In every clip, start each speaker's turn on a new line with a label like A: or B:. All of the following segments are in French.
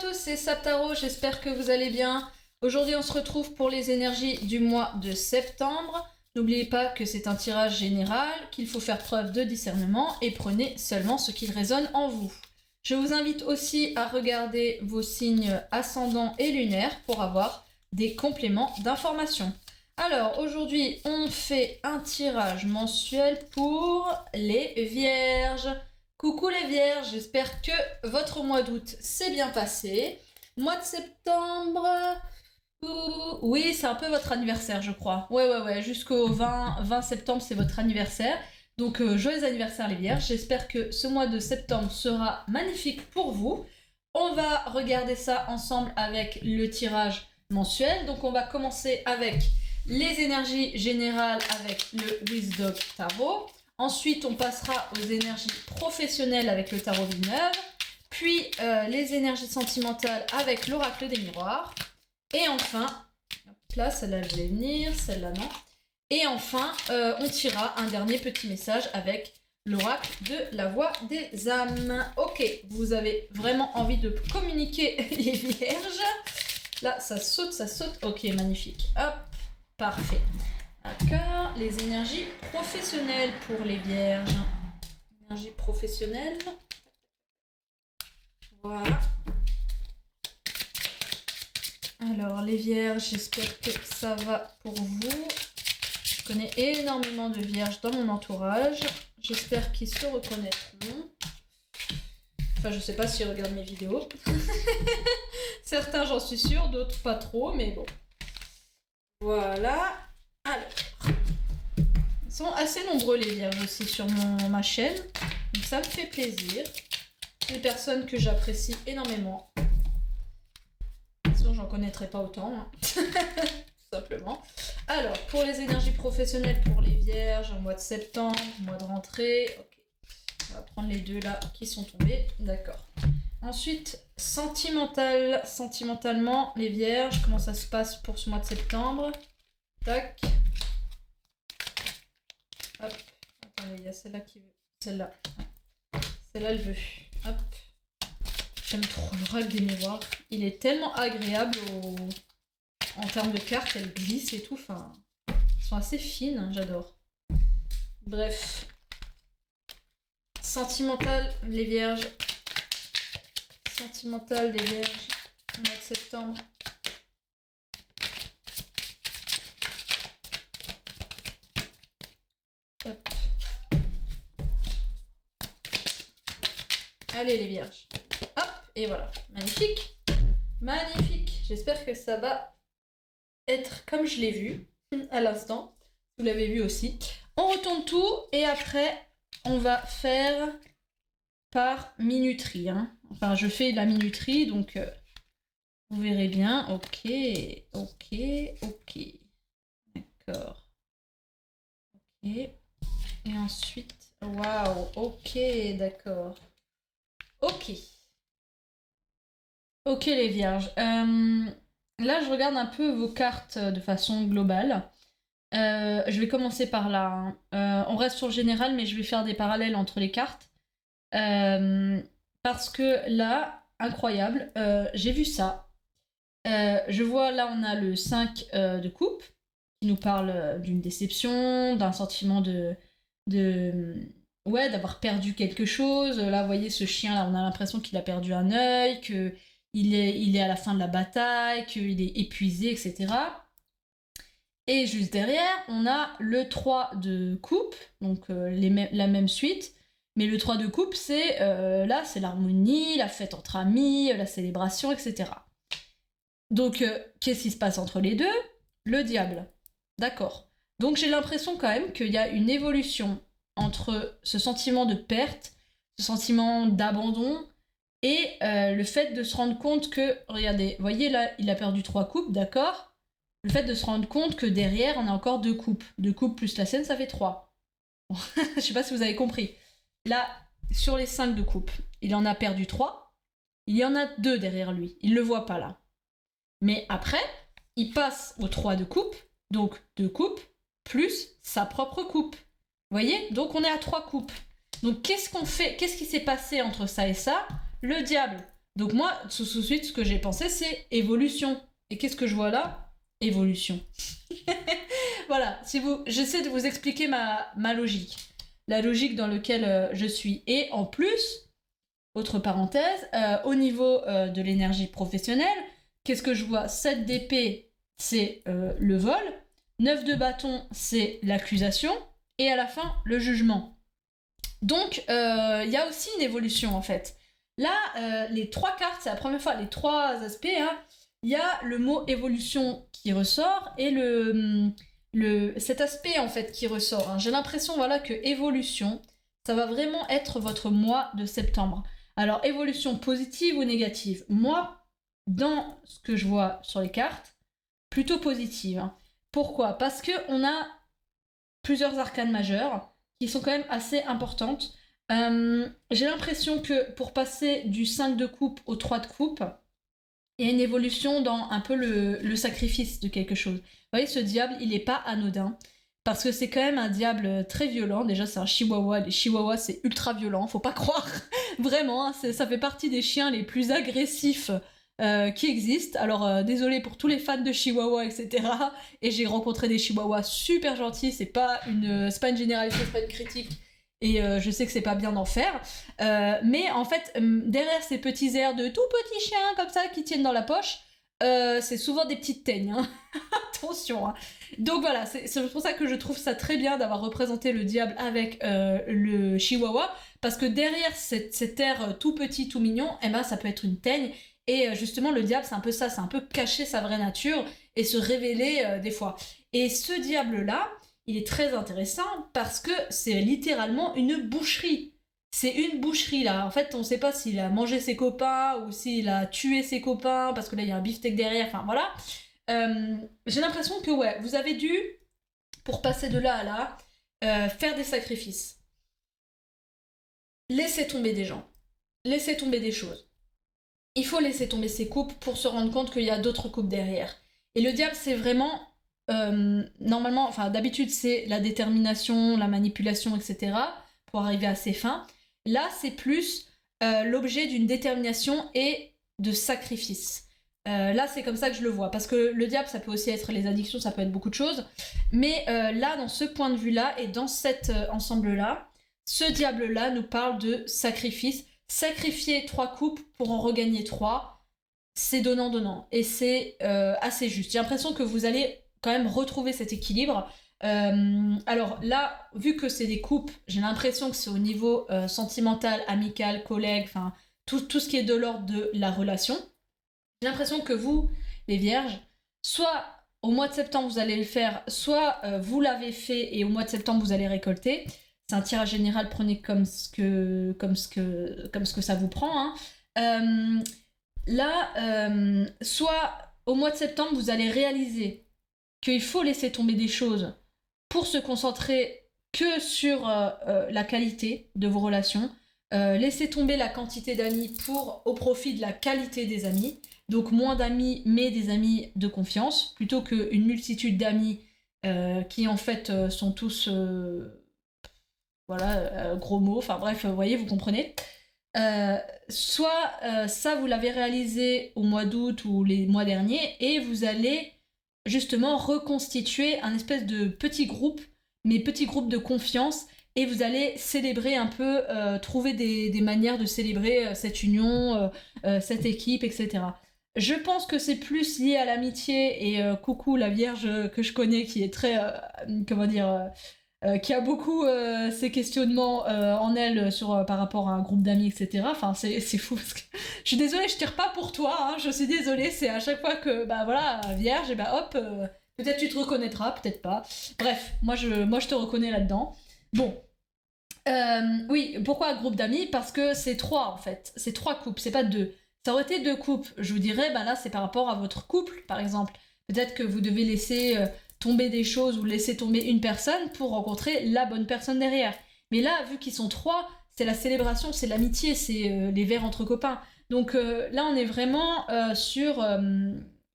A: tous, c'est Saptaro, j'espère que vous allez bien. Aujourd'hui, on se retrouve pour les énergies du mois de septembre. N'oubliez pas que c'est un tirage général, qu'il faut faire preuve de discernement et prenez seulement ce qui résonne en vous. Je vous invite aussi à regarder vos signes ascendants et lunaires pour avoir des compléments d'informations. Alors, aujourd'hui, on fait un tirage mensuel pour les vierges. Coucou les vierges, j'espère que votre mois d'août s'est bien passé. Mois de septembre... Oui, c'est un peu votre anniversaire, je crois. Ouais, jusqu'au 20 septembre, c'est votre anniversaire. Donc, joyeux anniversaire les vierges. J'espère que ce mois de septembre sera magnifique pour vous. On va regarder ça ensemble avec le tirage mensuel. Donc, on va commencer avec les énergies générales avec le Wisdom Tarot. Ensuite, on passera aux énergies professionnelles avec le tarot Villeneuve. Puis, les énergies sentimentales avec l'oracle des miroirs. Et enfin, là, celle-là, je vais venir, celle-là, non. Et enfin, on tirera un dernier petit message avec l'oracle de la voix des âmes. Ok, vous avez vraiment envie de communiquer les vierges. Là, ça saute. Ok, magnifique. Hop, parfait. D'accord, les énergies professionnelles pour les vierges. Énergie professionnelle. Voilà. Alors, les vierges, j'espère que ça va pour vous. Je connais énormément de vierges dans mon entourage. J'espère qu'ils se reconnaîtront. Enfin, je sais pas s'ils regardent mes vidéos. Certains, j'en suis sûre, d'autres pas trop, mais bon. Voilà. Alors, ils sont assez nombreux les vierges aussi sur ma chaîne, donc ça me fait plaisir. Des personnes que j'apprécie énormément. Sinon j'en connaîtrais pas autant, hein. Tout simplement. Alors, pour les énergies professionnelles pour les vierges, mois de septembre, mois de rentrée, ok. On va prendre les deux là qui sont tombés, d'accord. Ensuite, sentimentalement, les vierges, comment ça se passe pour ce mois de septembre? Tac. Hop. Attendez, il y a celle-là qui veut. Celle-là. Celle-là, elle veut. Hop. J'aime trop l'oracle des miroirs. Il est tellement agréable en termes de cartes, elles glissent et tout. Enfin, elles sont assez fines, hein, j'adore. Bref. Sentimental, les vierges. Sentimental, les vierges. Mois de septembre. Hop. Allez les vierges. Hop, et voilà. Magnifique. Magnifique. J'espère que ça va être comme je l'ai vu à l'instant. Vous l'avez vu aussi. On retourne tout et après, on va faire par minuterie. Hein. Enfin, je fais la minuterie, donc vous verrez bien. Ok. D'accord. Ok. Et ensuite, waouh, ok, d'accord. Ok. Ok les vierges. Là, je regarde un peu vos cartes de façon globale. Je vais commencer par là. Hein. On reste sur le général, mais je vais faire des parallèles entre les cartes. Parce que là, incroyable, j'ai vu ça. Je vois là, on a le 5 de coupe qui nous parle d'une déception, d'un sentiment ouais, d'avoir perdu quelque chose. Là, vous voyez, ce chien-là, on a l'impression qu'il a perdu un œil, qu'il est à la fin de la bataille, qu'il est épuisé, etc. Et juste derrière, on a le 3 de coupe, donc la même suite. Mais le 3 de coupe, c'est là, c'est l'harmonie, la fête entre amis, la célébration, etc. Donc, qu'est-ce qui se passe entre les deux? Le diable. D'accord. Donc, j'ai l'impression quand même qu'il y a une évolution entre ce sentiment de perte, ce sentiment d'abandon, et le fait de se rendre compte que, regardez, vous voyez là, il a perdu 3 coupes, d'accord? Le fait de se rendre compte que derrière, on a encore 2 coupes. 2 coupes plus la scène, ça fait 3. Bon, je sais pas si vous avez compris. Là, sur les 5 de coupe, il en a perdu 3. Il y en a 2 derrière lui. Il le voit pas là. Mais après, il passe au 3 de coupe, donc 2 coupes, plus sa propre coupe. Vous voyez? Donc on est à 3 coupes. Donc qu'est-ce qu'on fait? Qu'est-ce qui s'est passé entre ça et ça? Le diable. Donc moi, tout de suite, ce que j'ai pensé, c'est évolution. Et qu'est-ce que je vois là? Évolution. Voilà, j'essaie de vous expliquer ma logique. La logique dans laquelle je suis. Et en plus, autre parenthèse, au niveau de l'énergie professionnelle, qu'est-ce que je vois? 7 d'épée, c'est le vol. 9 de bâton, c'est l'accusation. Et à la fin, le jugement. Donc, il y a aussi une évolution, en fait. Là, les 3 cartes, c'est la première fois, les 3 aspects, hein, il y a le mot évolution qui ressort et cet aspect, en fait, qui ressort. Hein. J'ai l'impression, voilà, que évolution, ça va vraiment être votre mois de septembre. Alors, évolution positive ou négative? Moi, dans ce que je vois sur les cartes, plutôt positive. Hein. Pourquoi? Parce qu'on a plusieurs arcanes majeures qui sont quand même assez importantes. J'ai l'impression que pour passer du 5 de coupe au 3 de coupe, il y a une évolution dans un peu le sacrifice de quelque chose. Vous voyez, ce diable, il n'est pas anodin. Parce que c'est quand même un diable très violent. Déjà, c'est un chihuahua. Les chihuahuas, c'est ultra violent, faut pas croire. Vraiment, hein, ça fait partie des chiens les plus agressifs qui existent. Alors, désolé pour tous les fans de chihuahua, etc. Et j'ai rencontré des chihuahuas super gentils. C'est pas une généralité, c'est pas une critique. Et je sais que c'est pas bien d'en faire. Mais en fait, derrière ces petits airs de tout petits chiens comme ça qui tiennent dans la poche, c'est souvent des petites teignes. Hein. Attention. Hein. Donc voilà, c'est pour ça que je trouve ça très bien d'avoir représenté le diable avec le chihuahua, parce que derrière cet air tout petit, tout mignon, eh ben, ça peut être une teigne, et justement le diable c'est un peu ça, c'est un peu cacher sa vraie nature et se révéler des fois. Et ce diable-là, il est très intéressant parce que c'est littéralement une boucherie. C'est une boucherie là. En fait, on sait pas s'il a mangé ses copains ou s'il a tué ses copains parce que là il y a un beefsteak derrière, enfin voilà. J'ai l'impression que ouais, vous avez dû, pour passer de là à là, faire des sacrifices. Laisser tomber des gens. Laisser tomber des choses. Il faut laisser tomber ses coupes pour se rendre compte qu'il y a d'autres coupes derrière. Et le diable, c'est vraiment... normalement, enfin d'habitude, c'est la détermination, la manipulation, etc. pour arriver à ses fins. Là, c'est plus l'objet d'une détermination et de sacrifice. Là, c'est comme ça que je le vois. Parce que le diable, ça peut aussi être les addictions, ça peut être beaucoup de choses. Mais là, dans ce point de vue-là, et dans cet ensemble-là, ce diable-là nous parle de sacrifice. Sacrifier 3 coupes pour en regagner 3, c'est donnant-donnant. Et c'est assez juste. J'ai l'impression que vous allez quand même retrouver cet équilibre. Alors là, vu que c'est des coupes, j'ai l'impression que c'est au niveau sentimental, amical, collègue, enfin tout ce qui est de l'ordre de la relation. J'ai l'impression que vous, les vierges, soit au mois de septembre vous allez le faire, soit vous l'avez fait et au mois de septembre vous allez récolter. C'est un tirage général, prenez comme ce que ça vous prend. Hein. Soit au mois de septembre vous allez réaliser qu'il faut laisser tomber des choses pour se concentrer que sur la qualité de vos relations. Laisser tomber la quantité d'amis au profit de la qualité des amis. Donc moins d'amis, mais des amis de confiance, plutôt qu'une multitude d'amis qui en fait sont tous... gros mots, enfin bref, vous voyez, vous comprenez. Soit ça, vous l'avez réalisé au mois d'août ou les mois derniers, et vous allez justement reconstituer un espèce de petit groupe, mais petit groupe de confiance, et vous allez célébrer un peu, trouver des manières de célébrer cette union, cette équipe, etc. Je pense que c'est plus lié à l'amitié, et coucou la vierge que je connais qui est très, qui a beaucoup ces questionnements en elle par rapport à un groupe d'amis, etc. Enfin, c'est fou. Parce que... je suis désolée, je tire pas pour toi, hein, je suis désolée, c'est à chaque fois que, bah voilà, vierge, et bah hop, peut-être tu te reconnaîtras, peut-être pas. Bref, moi je te reconnais là-dedans. Bon. Oui, pourquoi un groupe d'amis? Parce que c'est 3 en fait. C'est 3 couples, c'est pas 2. Ça aurait été 2 couples. Je vous dirais, bah là, c'est par rapport à votre couple, par exemple. Peut-être que vous devez laisser tomber des choses ou laisser tomber une personne pour rencontrer la bonne personne derrière. Mais là, vu qu'ils sont 3, c'est la célébration, c'est l'amitié, c'est les verres entre copains. Donc là, on est vraiment sur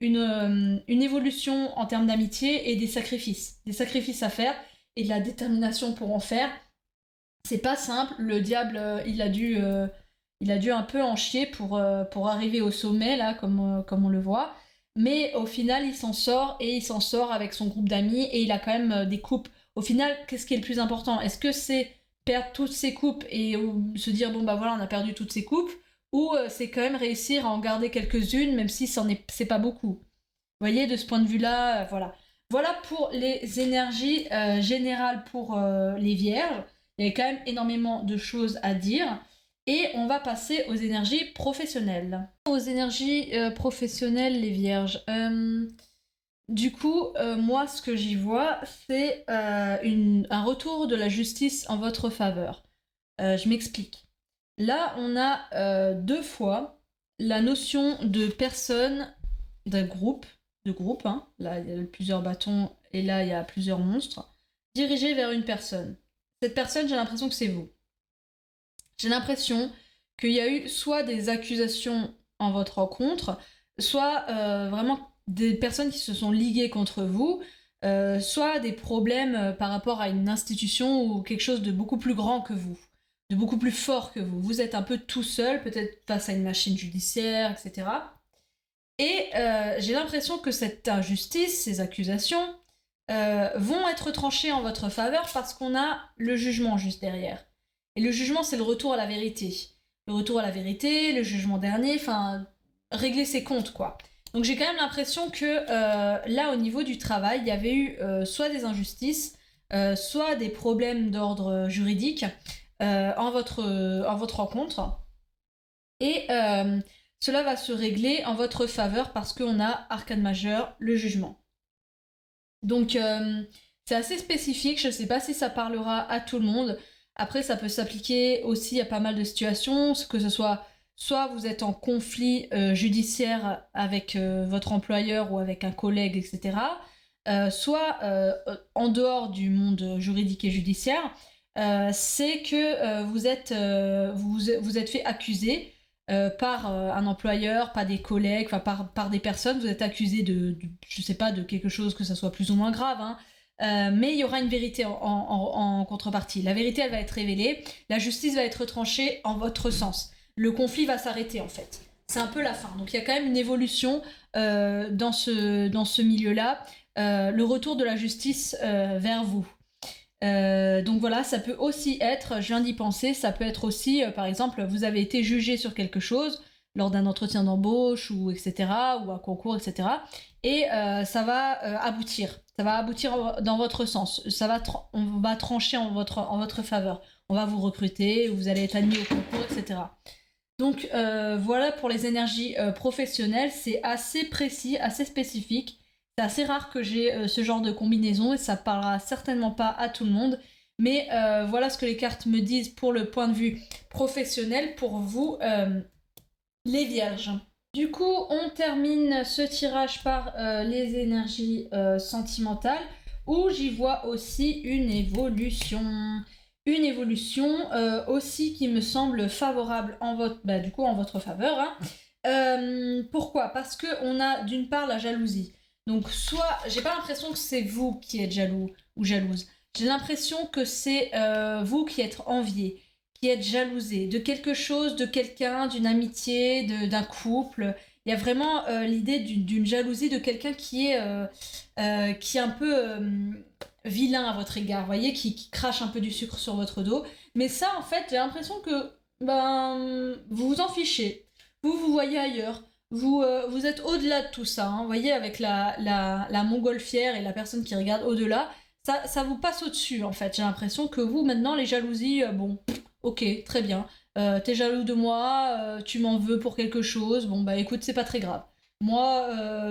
A: une évolution en termes d'amitié et des sacrifices. Des sacrifices à faire et de la détermination pour en faire. C'est pas simple, le diable, il a dû Il a dû un peu en chier pour arriver au sommet, là, comme on le voit. Mais au final, il s'en sort et il s'en sort avec son groupe d'amis et il a quand même des coupes. Au final, qu'est-ce qui est le plus important? Est-ce que c'est perdre toutes ses coupes et se dire bon bah voilà, on a perdu toutes ses coupes, ou c'est quand même réussir à en garder quelques-unes, même si c'est pas beaucoup. Vous voyez, de ce point de vue-là, voilà. Voilà pour les énergies générales pour les vierges. Il y a quand même énormément de choses à dire. Et on va passer aux énergies professionnelles. Aux énergies professionnelles, les vierges. Du coup, moi, ce que j'y vois, c'est un retour de la justice en votre faveur. Je m'explique. Là, on a deux fois la notion de personne, d'un groupe, de groupe, hein. Là, il y a plusieurs bâtons et là, il y a plusieurs monstres, dirigés vers une personne. Cette personne, j'ai l'impression que c'est vous. J'ai l'impression qu'il y a eu soit des accusations en votre rencontre, soit vraiment des personnes qui se sont liguées contre vous, soit des problèmes par rapport à une institution ou quelque chose de beaucoup plus grand que vous, de beaucoup plus fort que vous. Vous êtes un peu tout seul, peut-être face à une machine judiciaire, etc. Et j'ai l'impression que cette injustice, ces accusations, vont être tranchées en votre faveur parce qu'on a le jugement juste derrière. Et le jugement, c'est le retour à la vérité. Le retour à la vérité, le jugement dernier, enfin, régler ses comptes, quoi. Donc j'ai quand même l'impression que là, au niveau du travail, il y avait eu soit des injustices, soit des problèmes d'ordre juridique en votre rencontre. Et cela va se régler en votre faveur parce qu'on a arcane majeur, le jugement. Donc c'est assez spécifique, je ne sais pas si ça parlera à tout le monde. Après, ça peut s'appliquer aussi à pas mal de situations, que ce soit vous êtes en conflit judiciaire avec votre employeur ou avec un collègue, etc. Soit en dehors du monde juridique et judiciaire, c'est que vous êtes fait accuser par un employeur, pas des collègues, enfin par des personnes, vous êtes accusé je sais pas, de quelque chose que ça soit plus ou moins grave, hein. Mais il y aura une vérité en contrepartie. La vérité, elle va être révélée, la justice va être tranchée en votre sens. Le conflit va s'arrêter, en fait. C'est un peu la fin. Donc il y a quand même une évolution dans ce milieu-là, le retour de la justice vers vous. Donc voilà, ça peut aussi être, je viens d'y penser, ça peut être aussi, par exemple, vous avez été jugé sur quelque chose lors d'un entretien d'embauche ou etc., ou un concours, etc. Et ça va aboutir. Ça va aboutir dans votre sens. On va trancher en votre faveur. On va vous recruter, vous allez être admis au concours, etc. Donc voilà pour les énergies professionnelles, c'est assez précis, assez spécifique. C'est assez rare que j'ai ce genre de combinaison et ça parlera certainement pas à tout le monde. Mais voilà ce que les cartes me disent pour le point de vue professionnel pour vous, les vierges. Du coup, on termine ce tirage par les énergies sentimentales où j'y vois aussi une évolution. Une évolution aussi qui me semble favorable en votre faveur, hein. Pourquoi? Parce qu'on a d'une part la jalousie. Donc soit, j'ai pas l'impression que c'est vous qui êtes jaloux ou jalouse. J'ai l'impression que c'est vous qui êtes envié, qui êtes jalousé de quelque chose, de quelqu'un, d'une amitié, d'un couple. Il y a vraiment l'idée d'une jalousie de quelqu'un qui est un peu vilain à votre égard, vous voyez, qui crache un peu du sucre sur votre dos. Mais ça, en fait, j'ai l'impression que vous vous en fichez. Vous voyez ailleurs. Vous êtes au-delà de tout ça, hein. Vous voyez, avec la montgolfière et la personne qui regarde au-delà, ça vous passe au-dessus, en fait. J'ai l'impression que vous, maintenant, les jalousies, bon, ok, très bien. T'es jaloux de moi, tu m'en veux pour quelque chose, bon, bah écoute, c'est pas très grave. Moi,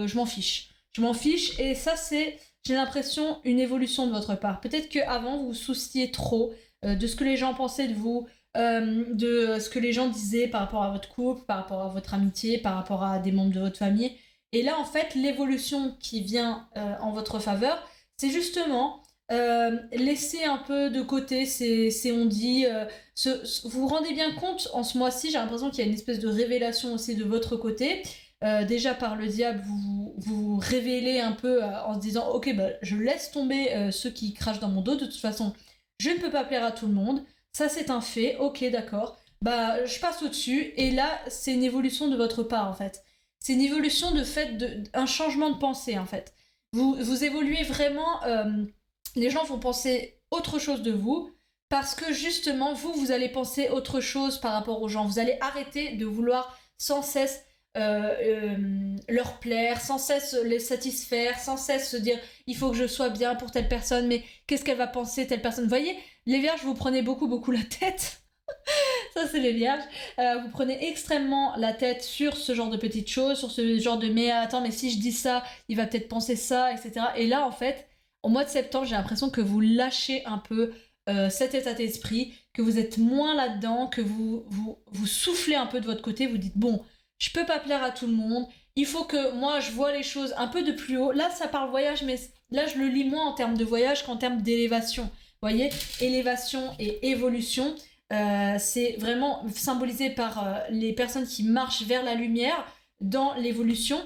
A: je m'en fiche. Je m'en fiche, et ça, c'est, j'ai l'impression, une évolution de votre part. Peut-être qu'avant, vous vous souciez trop de ce que les gens pensaient de vous, de ce que les gens disaient par rapport à votre couple, par rapport à votre amitié, par rapport à des membres de votre famille. Et là, en fait, l'évolution qui vient en votre faveur, c'est justement laisser un peu de côté ces on-dit. Vous vous rendez bien compte, en ce mois-ci, j'ai l'impression qu'il y a une espèce de révélation aussi de votre côté. Déjà par le diable, vous révélez un peu en se disant ok, bah, je laisse tomber ceux qui crachent dans mon dos. De toute façon, je ne peux pas plaire à tout le monde. Ça, c'est un fait. Ok, d'accord. bah je passe au-dessus, et là c'est une évolution de votre part en fait. C'est une évolution un changement de pensée en fait. Vous évoluez vraiment, les gens vont penser autre chose de vous, parce que justement vous allez penser autre chose par rapport aux gens. Vous allez arrêter de vouloir sans cesse leur plaire, sans cesse les satisfaire, sans cesse se dire il faut que je sois bien pour telle personne, mais qu'est-ce qu'elle va penser telle personne. Vous voyez, les vierges, vous prenez beaucoup la tête. Ça c'est les vierges. Vous prenez extrêmement la tête sur ce genre de petites choses, sur ce genre de mais attends, mais si je dis ça, il va peut-être penser ça, etc. Et là en fait, au mois de septembre, j'ai l'impression que vous lâchez un peu cet état d'esprit, que vous êtes moins là-dedans, que vous soufflez un peu de votre côté, vous dites bon, je peux pas plaire à tout le monde, il faut que moi je vois les choses un peu de plus haut. Là ça parle voyage, mais là je le lis moins en termes de voyage qu'en termes d'élévation. Vous voyez, élévation et évolution, c'est vraiment symbolisé par les personnes qui marchent vers la lumière dans l'évolution.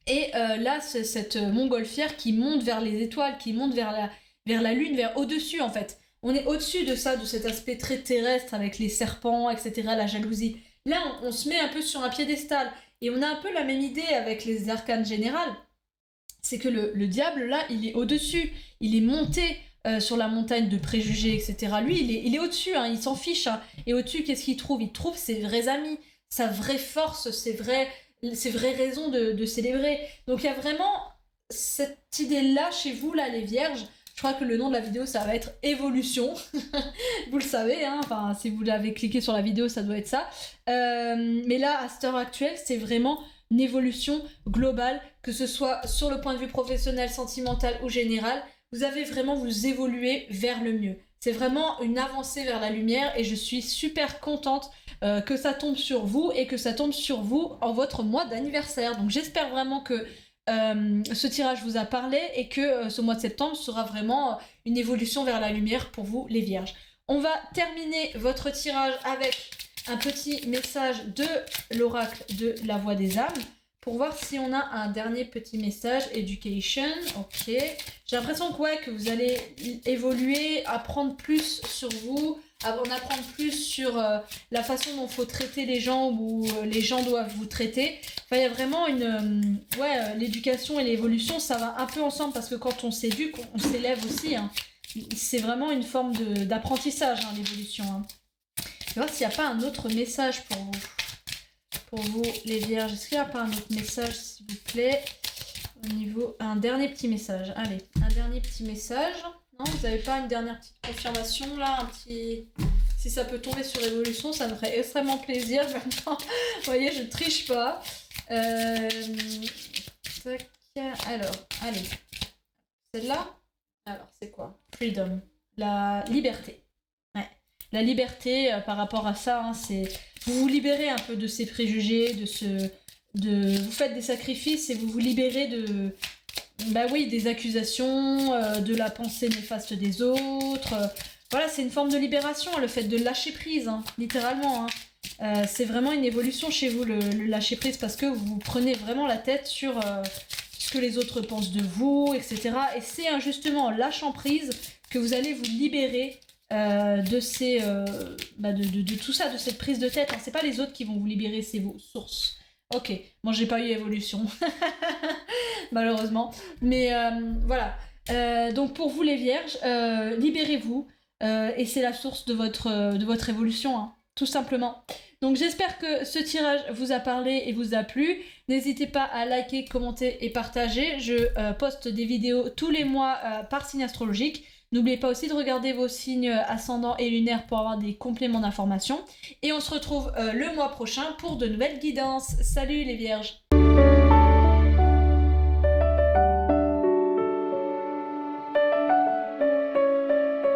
A: Et là, c'est cette montgolfière qui monte vers les étoiles, qui monte vers la lune, vers au-dessus en fait. On est au-dessus de ça, de cet aspect très terrestre avec les serpents, etc., la jalousie. Là, on se met un peu sur un piédestal. Et on a un peu la même idée avec les arcanes générales. C'est que le diable, là, il est au-dessus. Il est monté sur la montagne de préjugés, etc. Lui, il est au-dessus, hein, il s'en fiche. Hein. Et au-dessus, qu'est-ce qu'il trouve? Il trouve ses vrais amis, sa vraie force, ses vraies raisons de célébrer. Donc il y a vraiment cette idée-là chez vous, là, les vierges. Je crois que le nom de la vidéo, ça va être Évolution. Vous le savez, hein, enfin, si vous l'avez cliqué sur la vidéo, ça doit être ça. Mais là, à cette heure actuelle, c'est vraiment une évolution globale, que ce soit sur le point de vue professionnel, sentimental ou général. Vous avez vraiment, vous évoluez vers le mieux. C'est vraiment une avancée vers la lumière, et je suis super contente que ça tombe sur vous, et que ça tombe sur vous en votre mois d'anniversaire. Donc j'espère vraiment que ce tirage vous a parlé, et que ce mois de septembre sera vraiment une évolution vers la lumière pour vous, les vierges. On va terminer votre tirage avec un petit message de l'oracle de la voix des âmes, pour voir si on a un dernier petit message. Education, ok. J'ai l'impression que vous allez évoluer, apprendre plus sur vous, en apprendre plus sur la façon dont il faut traiter les gens, ou les gens doivent vous traiter. Enfin, il y a vraiment l'éducation et l'évolution, ça va un peu ensemble, parce que quand on s'éduque, on s'élève aussi. Hein. C'est vraiment une forme d'apprentissage, hein, l'évolution. Hein. Je vais voir s'il n'y a pas un autre message pour vous. Pour vous, les vierges, est-ce qu'il n'y a pas un autre message, s'il vous plaît? Au niveau... Un dernier petit message. Allez, un dernier petit message. Non, vous n'avez pas une dernière petite confirmation, là? Un petit... Si ça peut tomber sur l'évolution, ça me ferait extrêmement plaisir. Maintenant, vous voyez, je triche pas. Tac. Alors, allez. Celle-là? Alors, c'est quoi? Freedom. La liberté. Ouais. La liberté, par rapport à ça, hein, c'est... Vous vous libérez un peu de ces préjugés, vous faites des sacrifices, et vous vous libérez des accusations, de la pensée néfaste des autres. Voilà, c'est une forme de libération, le fait de lâcher prise, hein, littéralement. Hein. C'est vraiment une évolution chez vous, le lâcher prise, parce que vous prenez vraiment la tête sur ce que les autres pensent de vous, etc. Et c'est justement en lâchant prise que vous allez vous libérer de tout ça, de cette prise de tête. Hein. C'est pas les autres qui vont vous libérer, c'est vos sources. Ok, moi j'ai pas eu évolution, malheureusement. Mais voilà. Donc pour vous les vierges, libérez-vous, et c'est la source de votre évolution, hein, tout simplement. Donc j'espère que ce tirage vous a parlé et vous a plu. N'hésitez pas à liker, commenter et partager. Je poste des vidéos tous les mois par signe astrologique. N'oubliez pas aussi de regarder vos signes ascendants et lunaires pour avoir des compléments d'informations. Et on se retrouve le mois prochain pour de nouvelles guidances. Salut les vierges!